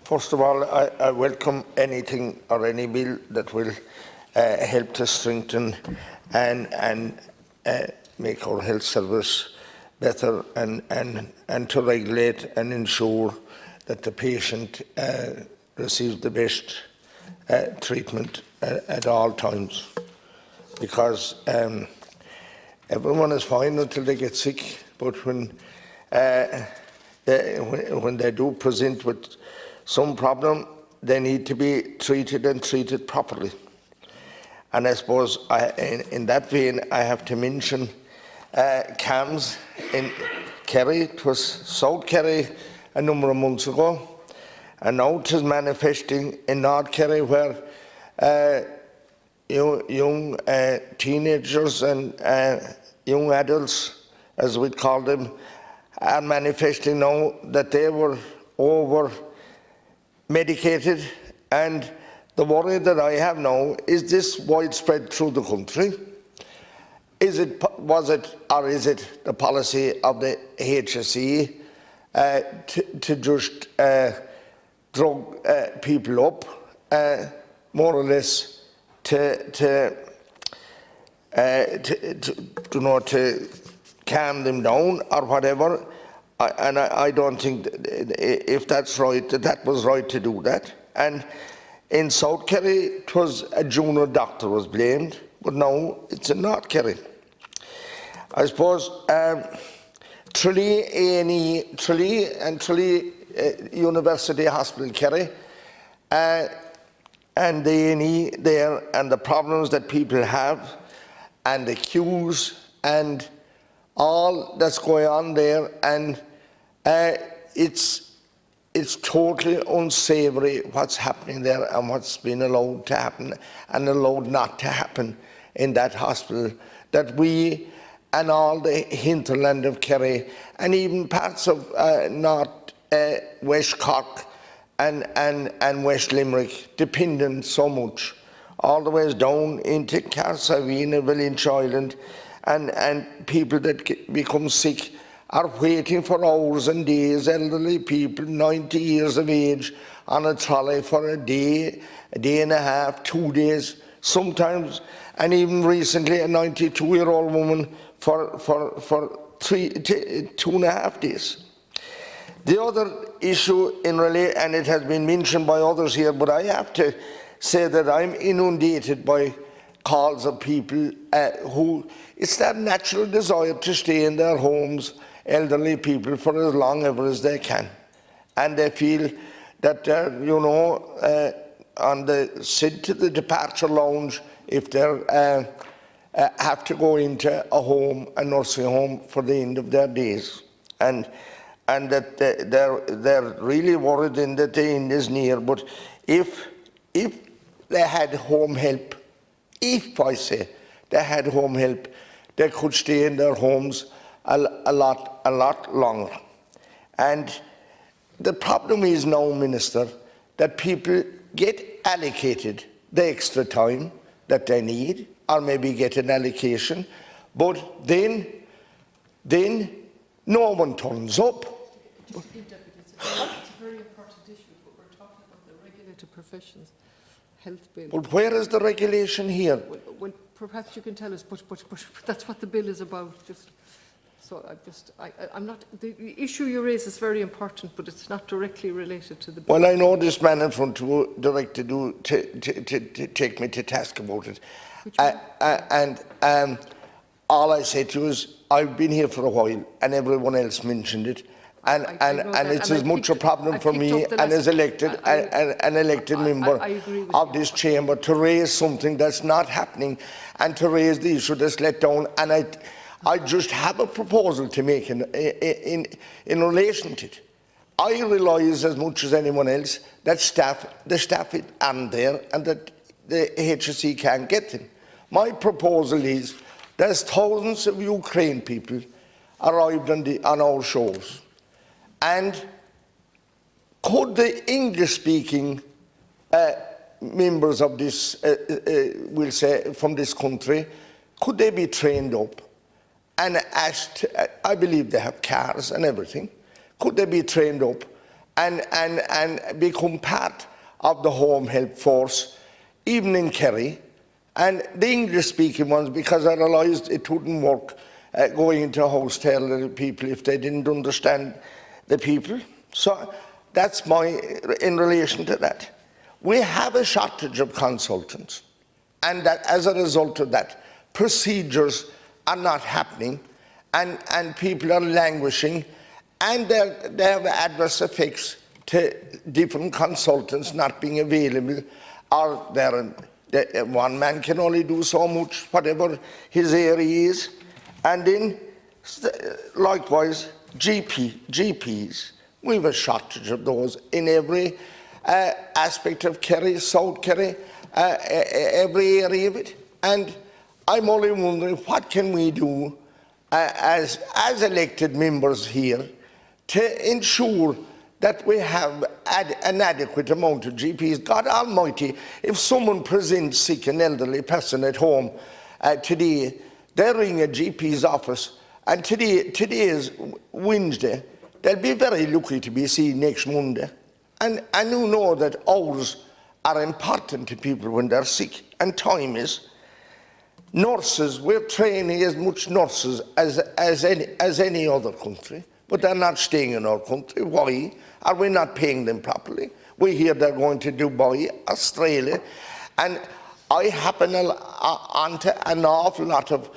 First of all, I welcome anything or any bill that will help to strengthen and make our health service better and to regulate and ensure that the patient receives the best treatment at all times. Because everyone is fine until they get sick, but when they do present with some problem, they need to be treated and treated properly. And I suppose in that vein, I have to mention CAMS in Kerry. It was South Kerry a number of months ago, and now it is manifesting in North Kerry, where young teenagers and young adults, as we call them, are manifesting now that they were over-medicated. And the worry that I have now is this widespread through the country. Is it the policy of the HSE to just drug people up, more or less, to calm them down or whatever? And I don't think if that's right, that was right to do that. And in South Kerry, it was a junior doctor was blamed, but now it's in North Kerry. I suppose Tralee A&E, Tralee and Tralee University Hospital Kerry, and the A&E there, and the problems that people have, and the queues, and all that's going on there, and it's totally unsavoury what's happening there and what's been allowed to happen and allowed not to happen in that hospital, that we and all the hinterland of Kerry and even parts of West Cork and West Limerick dependent so much, all the ways down into Carsavine and Village Island, and people that become sick are waiting for hours and days, elderly people, 90 years of age, on a trolley for a day and a half, 2 days, sometimes, and even recently a 92-year-old woman for 2.5 days. The other issue and it has been mentioned by others here, but I have to say that I'm inundated by calls of people who, it's their natural desire to stay in their homes, elderly people, for as long ever as they can. And they feel that they're, on the sit to the departure lounge if they have to go into a nursing home for the end of their days. And that they're really worried in that the end is near. But if they had home help, if I say they had home help, they could stay in their homes a lot longer. And the problem is now, Minister, that people get allocated the extra time that they need, or maybe get an allocation, but then no one turns up. It's a very important issue, but we're talking about the regulated professions health bill. But where is the regulation here? Well, perhaps you can tell us, but that's what the bill is about. I'm not. The issue you raise is very important, but it's not directly related to the bill. Well, I know this man in front to take me to task about it. All I say to you is, I've been here for a while, and everyone else mentioned it, and it's as much a problem for me and as an elected member of this chamber to raise something that's not happening, and to raise the issue that's let down. And I just have a proposal to make in relation to it. I realise as much as anyone else that the staff aren't there and that the HSE can't get them. My proposal is there's thousands of Ukraine people arrived on our shores, and could the English-speaking members of this, we'll say, from this country, could they be trained up and asked? I believe they have cars and everything. could they be trained up and become part of the home health force, even in Kerry, and the English-speaking ones, because I realised it wouldn't work going into a house telling the people if they didn't understand the people. So that's in relation to that. We have a shortage of consultants, and that as a result of that, procedures are not happening, and people are languishing, and they have adverse effects to different consultants not being available, or one man can only do so much, whatever his area is. And then, likewise, GPs, we have a shortage of those in every aspect of Kerry, South Kerry, every area of it. And I'm only wondering, what can we do as elected members here to ensure that we have an adequate amount of GPs. God Almighty, if someone presents sick, an elderly person at home today, they ring a GP's office, and today is Wednesday, they'll be very lucky to be seen next Monday. And you know that hours are important to people when they're sick, and time is. Nurses, we're training as much nurses as any other country, but they're not staying in our country. Why? Are we not paying them properly? We hear they're going to Dubai, Australia, and I happen onto an awful lot of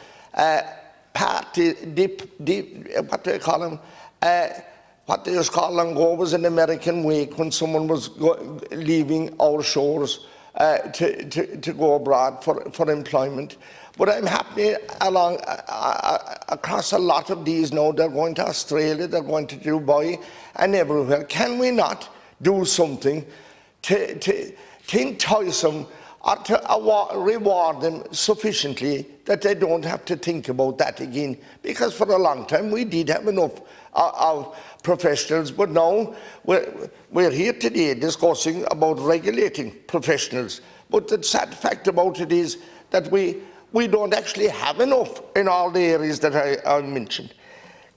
party, what do they call them? What they used to call them was an American wake when someone was leaving our shores to go abroad for employment. But I'm happening across a lot of these now. They're going to Australia, they're going to Dubai, and everywhere. Can we not do something to entice them or to reward them sufficiently that they don't have to think about that again? Because for a long time we did have enough of professionals, but now we're here today discussing about regulating professionals. But the sad fact about it is that we don't actually have enough in all the areas that I mentioned.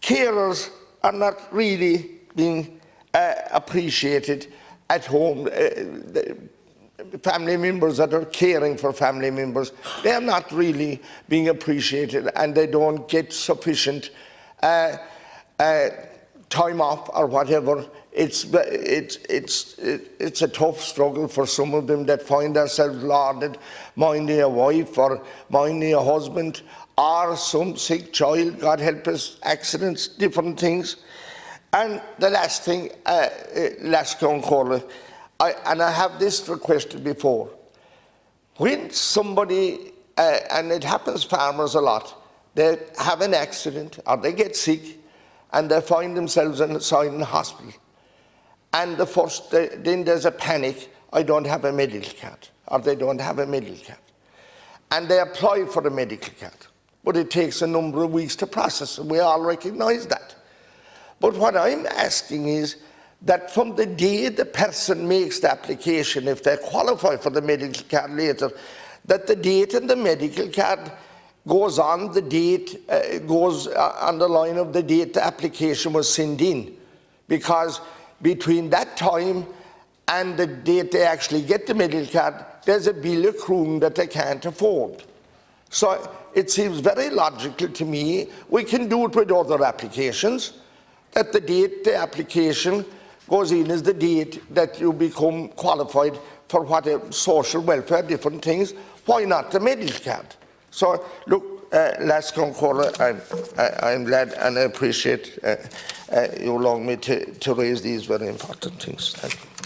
Carers are not really being appreciated at home. The family members that are caring for family members, they are not really being appreciated, and they don't get sufficient time off or whatever. It's a tough struggle for some of them that find themselves lauded, minding a wife or minding a husband, or some sick child, God help us, accidents, different things. And the last thing, last concur, and I have this requested before. When somebody, and it happens farmers a lot, they have an accident or they get sick and they find themselves inside in the hospital. And then there's a panic, I don't have a medical card, or they don't have a medical card. And they apply for a medical card, but it takes a number of weeks to process, and we all recognise that. But what I'm asking is that from the day the person makes the application, if they qualify for the medical card later, that the date in the medical card goes on the date, goes on the line of the date the application was sent in. Because between that time and the date they actually get the medical card, there's a bill accruing that they can't afford. So it seems very logical to me, we can do it with other applications, that the date the application goes in is the date that you become qualified for whatever social welfare, different things. Why not the medical card? So look, last concur, I'm glad and I appreciate you allowing me to raise these very important things. Thank you.